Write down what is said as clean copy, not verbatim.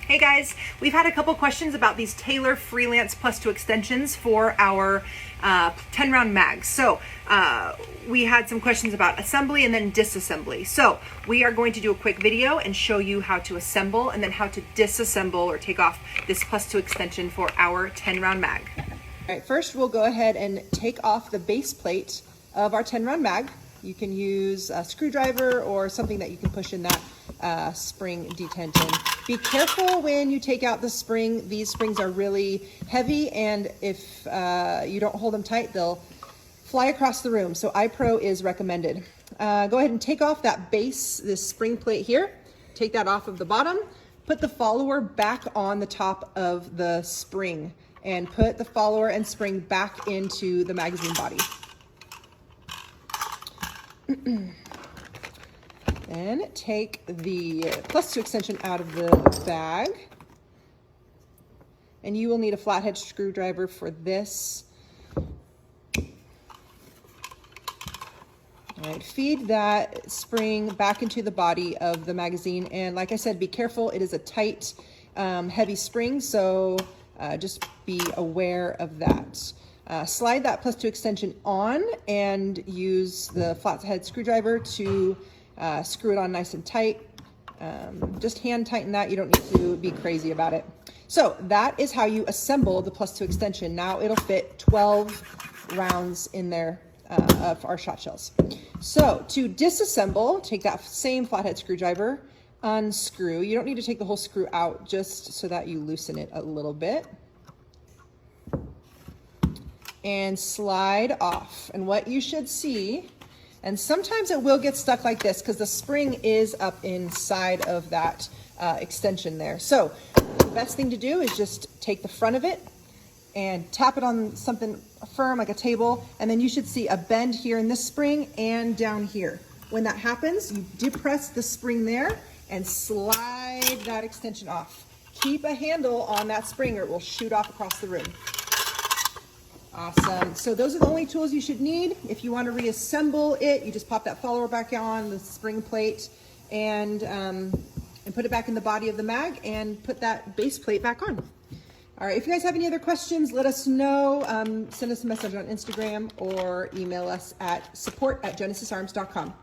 Hey guys, we've had a couple questions about these Taylor Freelance +2 extensions for our 10 round mags. So we had some questions about assembly and then disassembly. So we are going to do a quick video and show you how to assemble and then how to disassemble or take off this +2 extension for our 10 round mag. All right, first we'll go ahead and take off the base plate of our 10 round mag. You can use a screwdriver or something that you can push in that spring detent in. Be careful when you take out the spring. These springs are really heavy, and if you don't hold them tight, they'll fly across the room. So iPro is recommended. Go ahead and take off that base, this spring plate here. Take that off of the bottom. Put the follower back on the top of the spring and put the follower and spring back into the magazine body. Then take the +2 extension out of the bag, and you will need a flathead screwdriver for this. All right, feed that spring back into the body of the magazine, and like I said, be careful. It is a tight, heavy spring, so just be aware of that. Slide that +2 extension on and use the flathead screwdriver to screw it on nice and tight. Just hand tighten that. You don't need to be crazy about it. So that is how you assemble the +2 extension. Now it'll fit 12 rounds in there of our shot shells. So to disassemble, take that same flathead screwdriver, unscrew. You don't need to take the whole screw out, just so that you loosen it a little bit. And slide off. And what you should see, and sometimes it will get stuck like this because the spring is up inside of that extension there. So the best thing to do is just take the front of it and tap it on something firm like a table, and then you should see a bend here in this spring and down here. When that happens, you depress the spring there and slide that extension off. Keep a handle on that spring or it will shoot off across the room. Awesome. So those are the only tools you should need. If you want to reassemble it, you just pop that follower back on the spring plate and put it back in the body of the mag and put that base plate back on. All right. If you guys have any other questions, let us know. Send us a message on Instagram or email us at support@genesisarms.com.